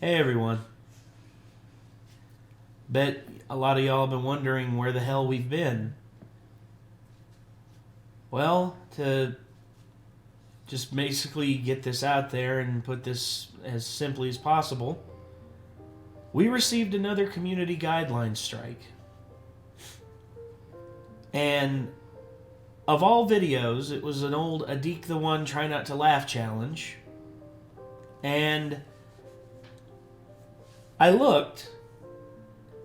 Hey everyone. Bet a lot of y'all have been wondering where the hell we've been. Well, to just basically get this out there and put this as simply as possible, we received another community guidelines strike. And of all videos, it was an old Adik the One Try Not to Laugh challenge. And I looked,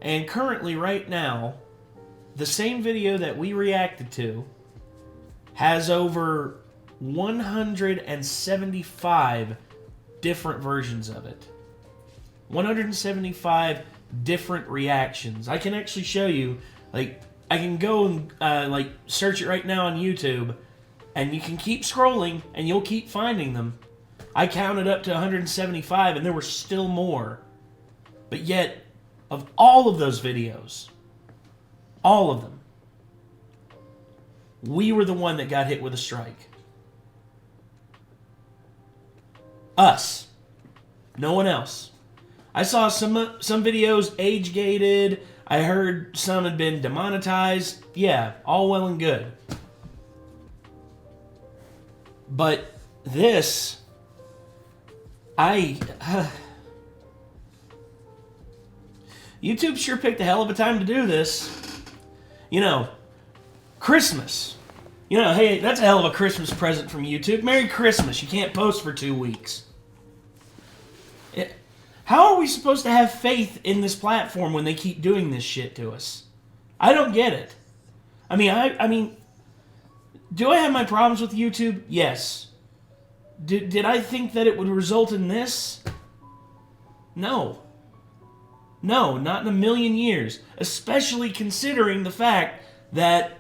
and currently, right now, the same video that we reacted to has over 175 different versions of it. 175 different reactions. I can actually show you, I can go and search it right now on YouTube, and you can keep scrolling, and you'll keep finding them. I counted up to 175, and there were still more. But yet, of all of those videos, all of them, we were the one that got hit with a strike. Us. No one else. I saw some videos age-gated. I heard some had been demonetized. Yeah, all well and good. But this, YouTube sure picked a hell of a time to do this. You know, Christmas. You know, hey, that's a hell of a Christmas present from YouTube. Merry Christmas. You can't post for 2 weeks. How are we supposed to have faith in this platform when they keep doing this shit to us? I don't get it. I mean, do I have my problems with YouTube? Yes. Did I think that it would result in this? No. No, not in a million years. Especially considering the fact that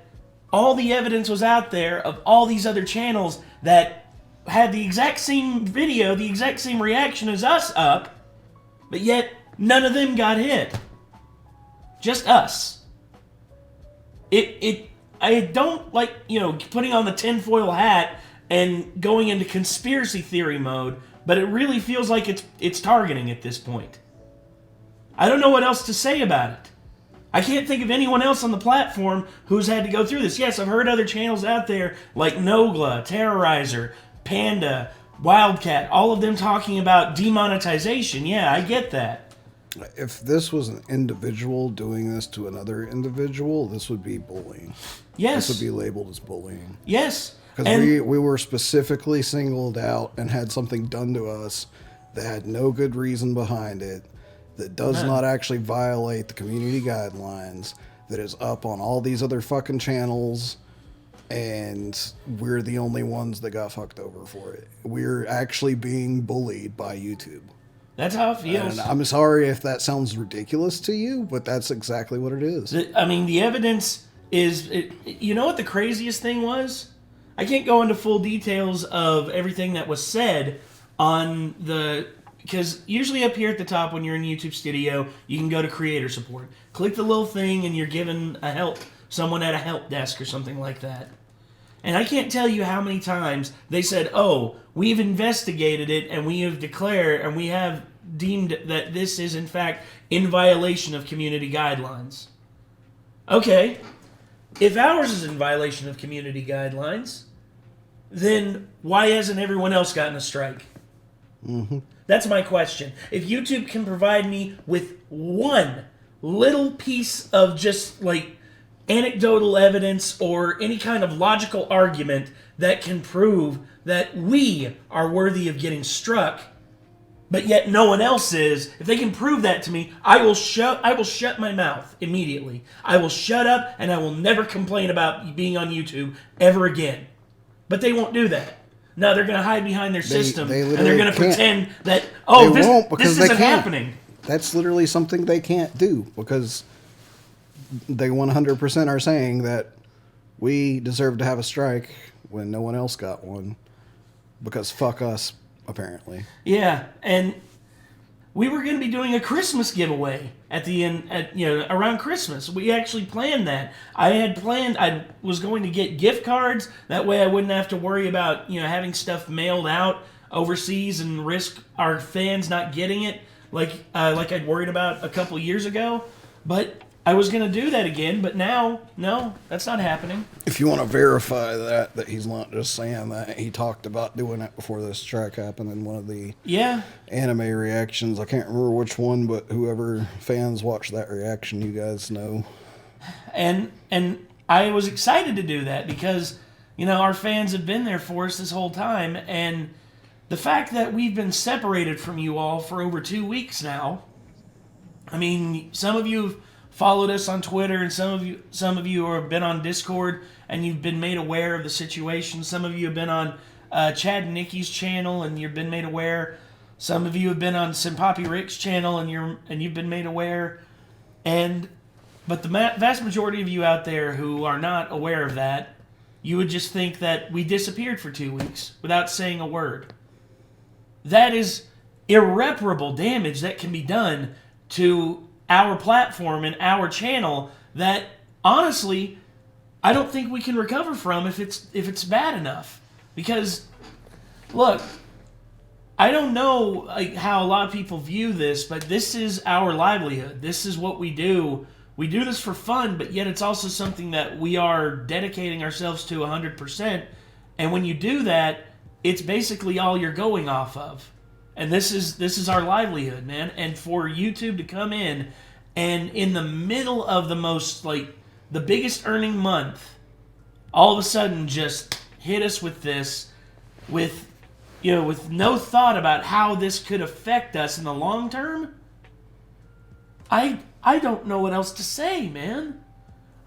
all the evidence was out there of all these other channels that had the exact same video, the exact same reaction as us up, but yet none of them got hit. Just us. I don't like, putting on the tinfoil hat and going into conspiracy theory mode, but it really feels like it's targeting at this point. I don't know what else to say about it. I can't think of anyone else on the platform who's had to go through this. Yes, I've heard other channels out there like Nogla, Terrorizer, Panda, Wildcat, all of them talking about demonetization. Yeah, I get that. If this was an individual doing this to another individual, this would be bullying. Yes. This would be labeled as bullying. Yes. Because we were specifically singled out and had something done to us that had no good reason behind it, that does not actually violate the community guidelines, that is up on all these other fucking channels, and we're the only ones that got fucked over for it. We're actually being bullied by YouTube. That's how it feels. And I'm sorry if that sounds ridiculous to you, but that's exactly what it is. I mean, the evidence is... you know what the craziest thing was? I can't go into full details of everything that was said on the... Because usually up here at the top when you're in YouTube Studio, you can go to creator support. Click the little thing and you're given someone at a help desk or something like that. And I can't tell you how many times they said, oh, we've investigated it and we have declared and we have deemed that this is in fact in violation of community guidelines. Okay, if ours is in violation of community guidelines, then why hasn't everyone else gotten a strike? Mm-hmm. That's my question. If YouTube can provide me with one little piece of just anecdotal evidence or any kind of logical argument that can prove that we are worthy of getting struck, but yet no one else is, if they can prove that to me, I will shut my mouth immediately. I will shut up and I will never complain about being on YouTube ever again. But they won't do that. No, they're going to hide behind their system, and they're going to pretend that, this isn't happening. That's literally something they can't do, because they 100% are saying that we deserve to have a strike when no one else got one, because fuck us, apparently. Yeah, and we were going to be doing a Christmas giveaway at the end, around Christmas. We actually planned that. I was going to get gift cards. That way I wouldn't have to worry about, having stuff mailed out overseas and risk our fans not getting it. like I'd worried about a couple years ago. But I was going to do that again, but now, no, that's not happening. If you want to verify that he's not just saying that, he talked about doing it before this strike happened in one of the anime reactions. I can't remember which one, but whoever fans watch that reaction, you guys know. And I was excited to do that because, our fans have been there for us this whole time, and the fact that we've been separated from you all for over 2 weeks now, I mean, some of you have followed us on Twitter, and some of you have been on Discord, and you've been made aware of the situation. Some of you have been on Chad and Nikki's channel, and you've been made aware. Some of you have been on Simpapi Rick's channel, and you've been made aware. But the vast majority of you out there who are not aware of that, you would just think that we disappeared for 2 weeks without saying a word. That is irreparable damage that can be done to our platform and our channel that, honestly, I don't think we can recover from if it's bad enough. Because, look, I don't know how a lot of people view this, but this is our livelihood. This is what we do. We do this for fun, but yet it's also something that we are dedicating ourselves to 100%. And when you do that, it's basically all you're going off of. And this is our livelihood, man. And for YouTube to come in and in the middle of the biggest earning month, all of a sudden just hit us with this, with no thought about how this could affect us in the long term, I don't know what else to say, man.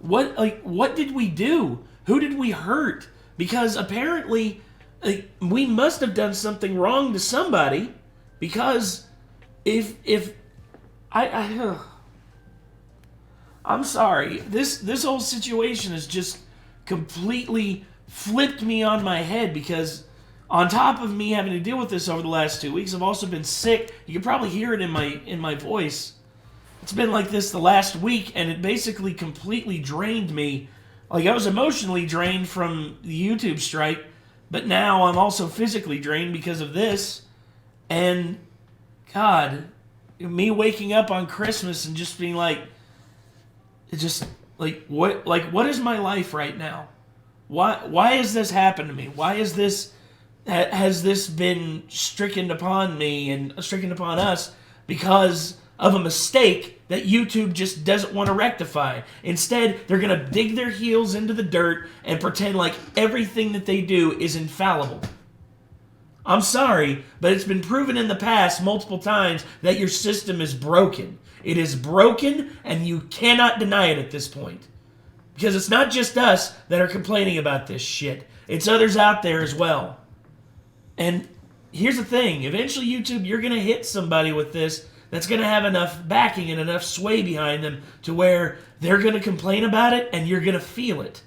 What did we do? Who did we hurt? Because apparently we must have done something wrong to somebody. Because I'm sorry, this whole situation has just completely flipped me on my head, because on top of me having to deal with this over the last 2 weeks, I've also been sick. You can probably hear it in my voice. It's been like this the last week, and it basically completely drained me. Like, I was emotionally drained from the YouTube strike, but now I'm also physically drained because of this. And, God, me waking up on Christmas and just being like, what is my life right now? Why has this happened to me? Why has this been stricken upon me and stricken upon us because of a mistake that YouTube just doesn't want to rectify? Instead, they're going to dig their heels into the dirt and pretend like everything that they do is infallible. I'm sorry, but it's been proven in the past multiple times that your system is broken. It is broken, and you cannot deny it at this point. Because it's not just us that are complaining about this shit. It's others out there as well. And here's the thing. Eventually, YouTube, you're going to hit somebody with this that's going to have enough backing and enough sway behind them to where they're going to complain about it, and you're going to feel it.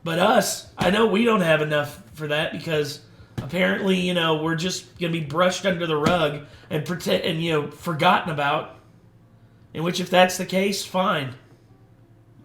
But us, I know we don't have enough for that, because apparently, we're just going to be brushed under the rug and forgotten about. In which, if that's the case, fine.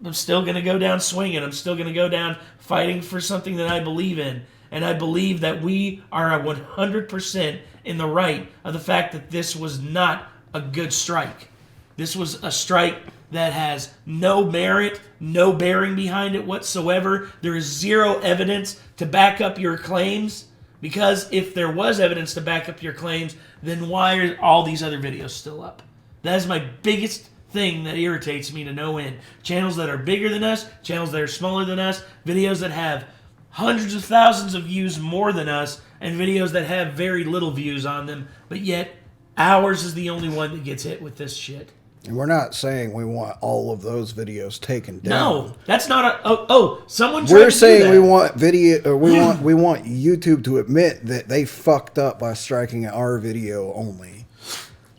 I'm still going to go down swinging. I'm still going to go down fighting for something that I believe in. And I believe that we are 100% in the right of the fact that this was not a good strike. This was a strike that has no merit, no bearing behind it whatsoever. There is zero evidence to back up your claims. Because if there was evidence to back up your claims, then why are all these other videos still up? That is my biggest thing that irritates me to no end. Channels that are bigger than us, channels that are smaller than us, videos that have hundreds of thousands of views more than us, and videos that have very little views on them, but yet ours is the only one that gets hit with this shit. And we're not saying we want all of those videos taken down. No, that's not someone. We're saying we want we want YouTube to admit that they fucked up by striking our video only.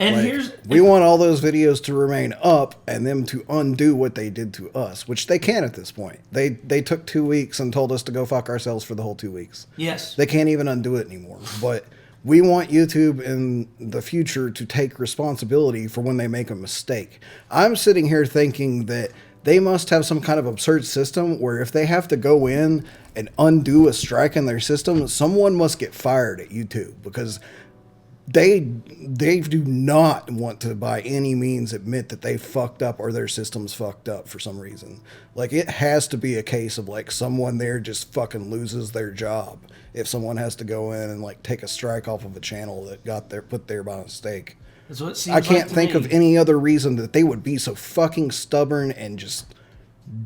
And we want all those videos to remain up and them to undo what they did to us, which they can at this point. They took 2 weeks and told us to go fuck ourselves for the whole 2 weeks. Yes. They can't even undo it anymore. But we want YouTube in the future to take responsibility for when they make a mistake. I'm sitting here thinking that they must have some kind of absurd system where if they have to go in and undo a strike in their system, someone must get fired at YouTube, because they do not want to by any means admit that they fucked up or their system's fucked up for some reason. Like, it has to be a case of like someone there just fucking loses their job if someone has to go in and like take a strike off of a channel that got there put there by mistake. That's what it seems I can't like to think me. of any other reason that they would be so fucking stubborn and just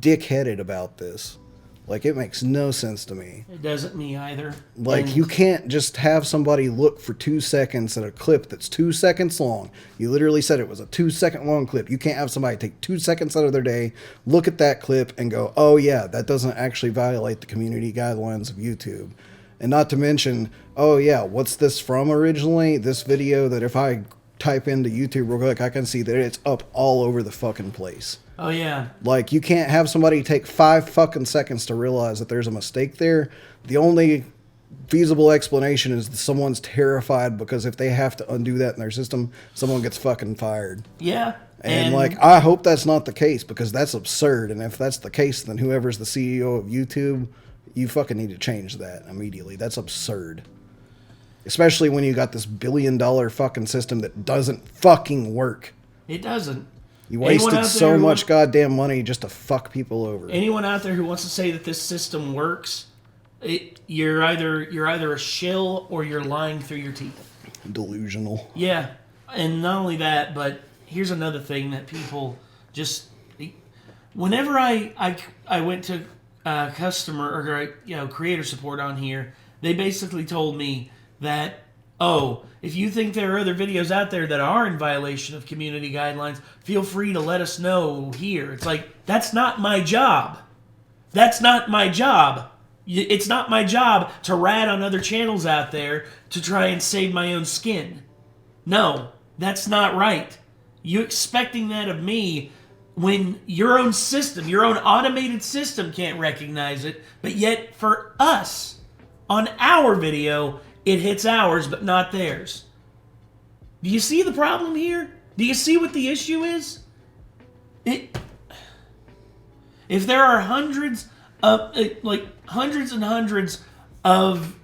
dickheaded about this. Like, it makes no sense to me. It doesn't me either. Like, And you can't just have somebody look for 2 seconds at a clip that's 2 seconds long. You literally said it was a 2-second long clip. You can't have somebody take 2 seconds out of their day, look at that clip, and go, oh yeah, that doesn't actually violate the community guidelines of YouTube. And not to mention, oh yeah, what's this from originally? This video that if I type into YouTube real quick, I can see that it's up all over the fucking place. Oh yeah. Like, you can't have somebody take 5 fucking seconds to realize that there's a mistake there. The only feasible explanation is that someone's terrified because if they have to undo that in their system, someone gets fucking fired. Yeah. And like, I hope that's not the case because that's absurd. And if that's the case, then whoever's the CEO of YouTube, you fucking need to change that immediately. That's absurd. Especially when you got this $1 billion fucking system that doesn't fucking work. It doesn't. You wasted so much goddamn money just to fuck people over. Anyone out there who wants to say that this system works, you're either a shill or you're lying through your teeth. Delusional. Yeah, and not only that, but here's another thing that people just. Whenever I went to customer or creator support on here, they basically told me that, oh, if you think there are other videos out there that are in violation of community guidelines, feel free to let us know here. It's like, that's not my job. That's not my job. It's not my job to rat on other channels out there to try and save my own skin. No, that's not right. You expecting that of me when your own system, your own automated system can't recognize it, but yet for us, on our video, it hits ours, but not theirs. Do you see the problem here? Do you see what the issue is? If there are hundreds and hundreds of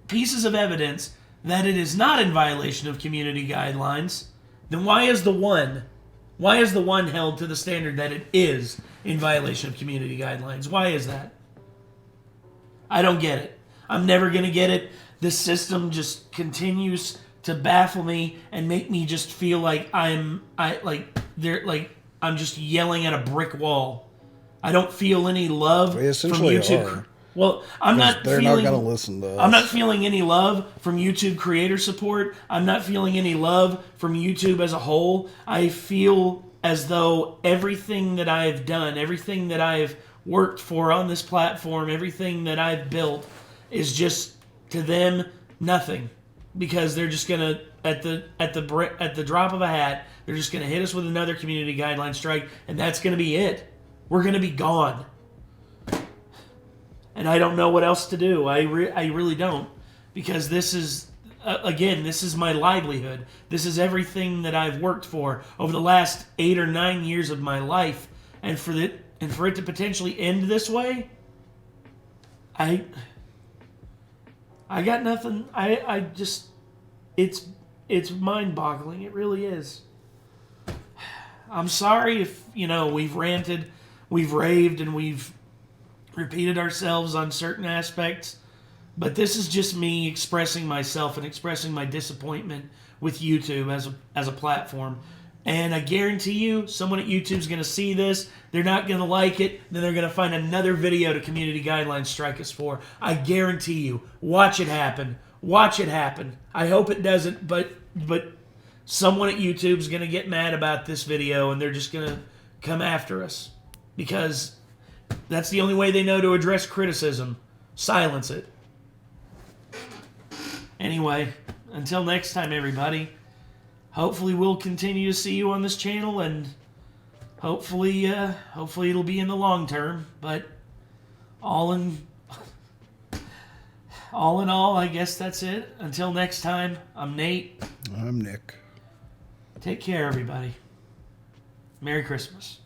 pieces of evidence that it is not in violation of community guidelines, then why is the one held to the standard that it is in violation of community guidelines? Why is that? I don't get it. I'm never going to get it. This system just continues to baffle me and make me just feel like I'm just yelling at a brick wall. I don't feel any love from YouTube. Are. Well, They're not going to listen to us. I'm not feeling any love from YouTube creator support. I'm not feeling any love from YouTube as a whole. I feel as though everything that I've done, everything that I've worked for on this platform, everything that I've built is just to them nothing, because they're just gonna at the drop of a hat, they're just gonna hit us with another community guideline strike, and that's gonna be it. We're gonna be gone, and I don't know what else to do. I really don't, because this is again, this is my livelihood. This is everything that I've worked for over the last 8 or 9 years of my life, and for it to potentially end this way, I got nothing. I just, it's mind-boggling. It really is. I'm sorry if, we've ranted, we've raved, and we've repeated ourselves on certain aspects, but this is just me expressing myself and expressing my disappointment with YouTube as a platform. And I guarantee you, someone at YouTube's going to see this, they're not going to like it, then they're going to find another video to community guidelines strike us for. I guarantee you. Watch it happen. Watch it happen. I hope it doesn't, but someone at YouTube's going to get mad about this video, and they're just going to come after us. Because that's the only way they know to address criticism. Silence it. Anyway, until next time, everybody. Hopefully we'll continue to see you on this channel, and hopefully it'll be in the long term. But all in all, I guess that's it. Until next time, I'm Nate. I'm Nick. Take care, everybody. Merry Christmas.